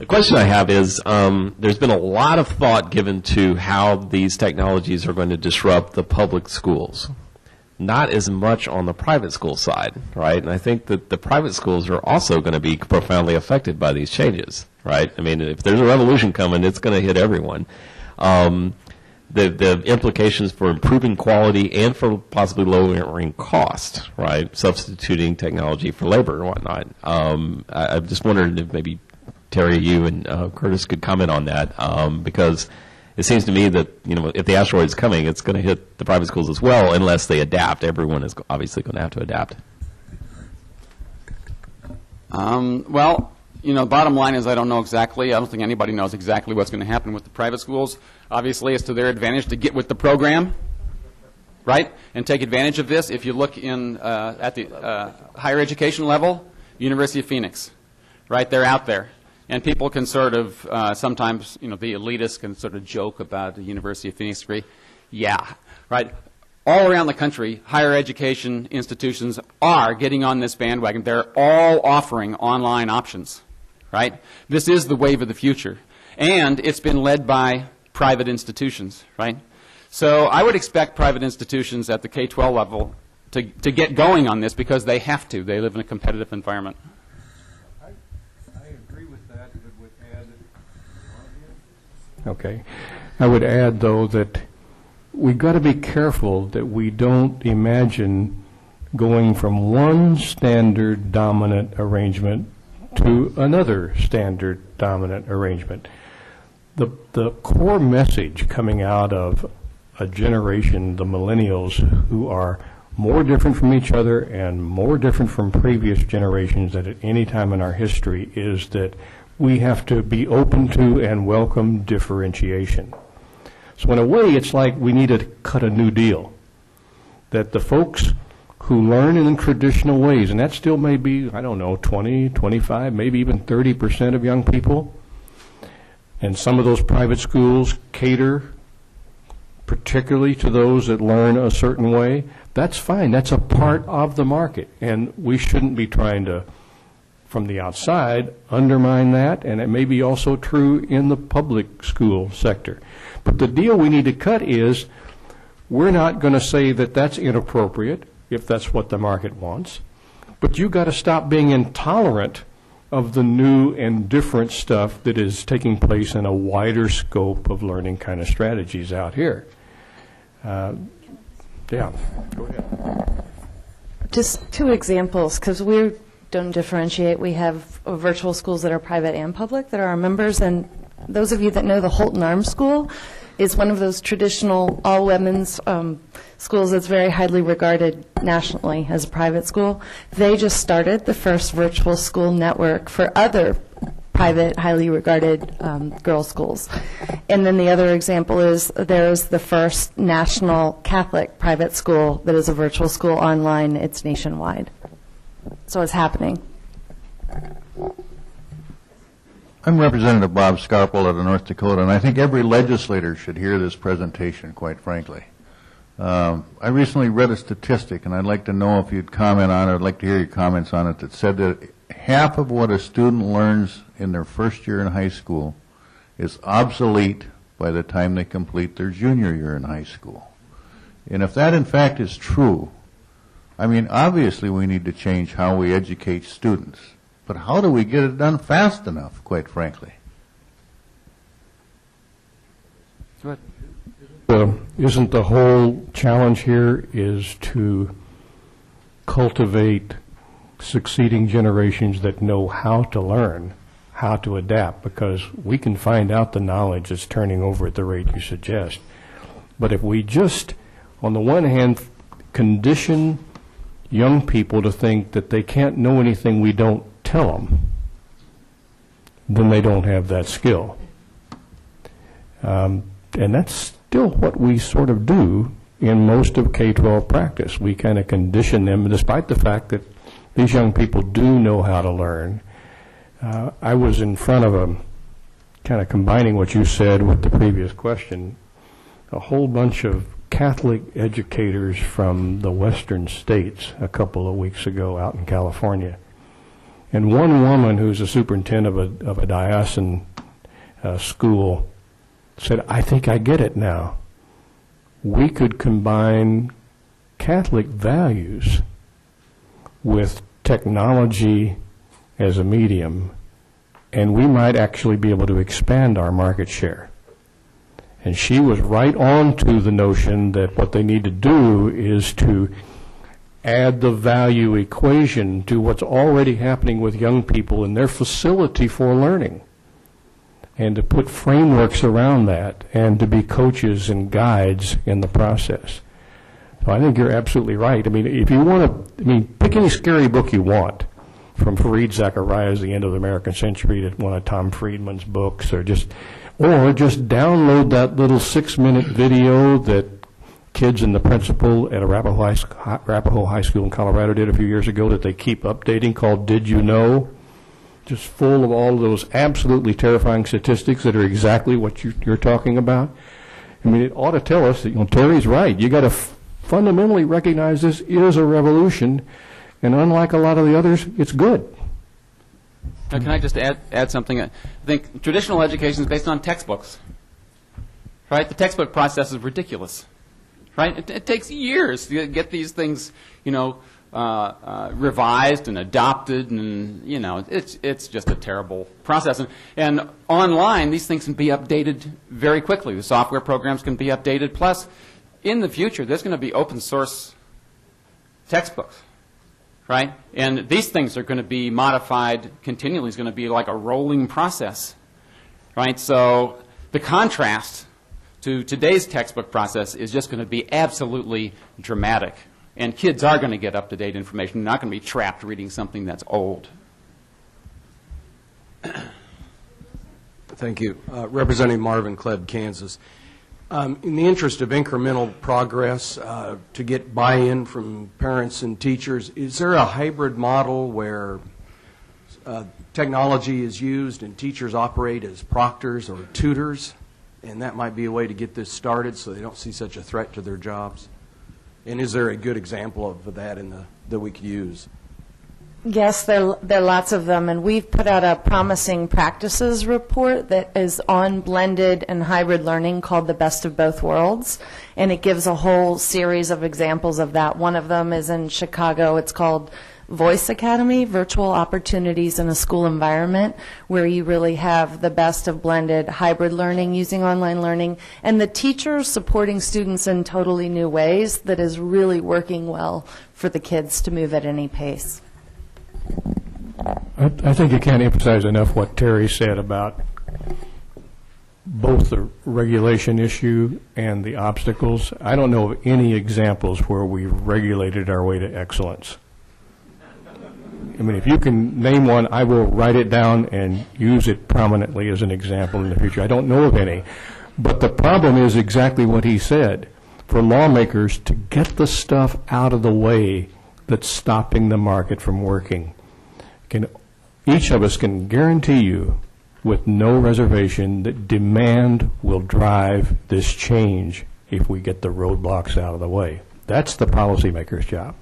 The question I have is, there's been a lot of thought given to how these technologies are going to disrupt the public schools. Not as much on the private school side, right? And I think that the private schools are also going to be profoundly affected by these changes, right? I mean, if there's a revolution coming, it's going to hit everyone. The implications for improving quality and for possibly lowering cost, right? Substituting technology for labor and whatnot. I just wondered if maybe Terry, you and Curtis could comment on that, because it seems to me that, you know, if the asteroid's coming, it's going to hit the private schools as well, unless they adapt. Everyone is obviously going to have to adapt. Well, you know, bottom line is I don't know exactly. I don't think anybody knows exactly what's going to happen with the private schools. Obviously, it's to their advantage to get with the program, right, and take advantage of this. If you look in at the higher education level, University of Phoenix, right, they're out there. And people can sort of, sometimes, you know, the elitists can sort of joke about the University of Phoenix degree. Yeah, right. All around the country, higher education institutions are getting on this bandwagon. They're all offering online options, right? This is the wave of the future. And it's been led by private institutions, right? So I would expect private institutions at the K-12 level to get going on this because they have to. They live in a competitive environment. Okay. I would add, though, that we've got to be careful that we don't imagine going from one standard dominant arrangement to another standard dominant arrangement. The core message coming out of a generation, the millennials, who are more different from each other and more different from previous generations than at any time in our history, is that we have to be open to and welcome differentiation. So in a way, it's like we need to cut a new deal. That the folks who learn in traditional ways, and that still may be, I don't know, 20, 25, maybe even 30% of young people, and some of those private schools cater particularly to those that learn a certain way, that's fine. That's a part of the market, and we shouldn't be trying to, from the outside, undermine that, and it may be also true in the public school sector. But the deal we need to cut is we're not going to say that that's inappropriate if that's what the market wants, but you've got to stop being intolerant of the new and different stuff that is taking place in a wider scope of learning kind of strategies out here. Yeah, go ahead. Just two examples, because we don't differentiate. We have virtual schools that are private and public that are our members, and those of you that know the Holton Arms School is one of those traditional all-women's schools that's very highly regarded nationally as a private school. They just started the first virtual school network for other private, highly regarded girls' schools. And then the other example is there's the first national Catholic private school that is a virtual school online. It's nationwide. So it's happening. I'm Representative Bob Scarpel out of North Dakota, and I think every legislator should hear this presentation, quite frankly. I recently read a statistic, and I'd like to know if you'd comment on it. I'd like to hear your comments on it, that said that half of what a student learns in their first year in high school is obsolete by the time they complete their junior year in high school. And if that, in fact, is true, I mean, obviously we need to change how we educate students. But how do we get it done fast enough, quite frankly? Go ahead. Isn't the whole challenge here is to cultivate succeeding generations that know how to learn, how to adapt, because we can find out the knowledge that's turning over at the rate you suggest. But if we just, on the one hand, condition young people to think that they can't know anything we don't tell them, then they don't have that skill. And that's still what we sort of do in most of K-12 practice. We kind of condition them, despite the fact that these young people do know how to learn. I was in front of a, kind of combining what you said with the previous question, a whole bunch of Catholic educators from the western states a couple of weeks ago out in California. And one woman who's a superintendent of a diocesan school said, I think I get it now. We could combine Catholic values with technology as a medium, and we might actually be able to expand our market share. And she was right on to the notion that what they need to do is to add the value equation to what's already happening with young people in their facility for learning, and to put frameworks around that, and to be coaches and guides in the process. So I think you're absolutely right. I mean, if you want to, pick any scary book you want, from Fareed Zachariah's The End of the American Century to one of Tom Friedman's books, or just download that little 6-minute video that kids and the principal at Arapahoe High School in Colorado did a few years ago that they keep updating, called Did You Know? Just full of all of those absolutely terrifying statistics that are exactly what you're talking about. I mean, it ought to tell us that, Terry's right. You got to fundamentally recognize this is a revolution, and unlike a lot of the others, it's good. Now, can I just add something? I think traditional education is based on textbooks, right? The textbook process is ridiculous, right? It takes years to get these things, revised and adopted, and it's just a terrible process. And online, these things can be updated very quickly. The software programs can be updated. Plus, in the future, there's going to be open source textbooks, right? And these things are going to be modified continually. It's going to be like a rolling process, right? So the contrast to today's textbook process is just going to be absolutely dramatic. And kids are going to get up-to-date information. They're not going to be trapped reading something that's old. Thank you. Representing Marvin Klebb, Kansas. In the interest of incremental progress, to get buy-in from parents and teachers, is there a hybrid model where technology is used and teachers operate as proctors or tutors? And that might be a way to get this started so they don't see such a threat to their jobs? And is there a good example of that that we could use? Yes, there are lots of them, and we've put out a promising practices report that is on blended and hybrid learning called The Best of Both Worlds, and it gives a whole series of examples of that. One of them is in Chicago. It's called Voice Academy, Virtual Opportunities in a School Environment, where you really have the best of blended hybrid learning using online learning, and the teachers supporting students in totally new ways that is really working well for the kids to move at any pace. I think you can't emphasize enough what Terry said about both the regulation issue and the obstacles. I don't know of any examples where we've regulated our way to excellence. I mean, if you can name one, I will write it down and use it prominently as an example in the future. I don't know of any. But the problem is exactly what he said. For lawmakers to get the stuff out of the way that's stopping the market from working. Each of us can guarantee you with no reservation that demand will drive this change if we get the roadblocks out of the way. That's the policymaker's job.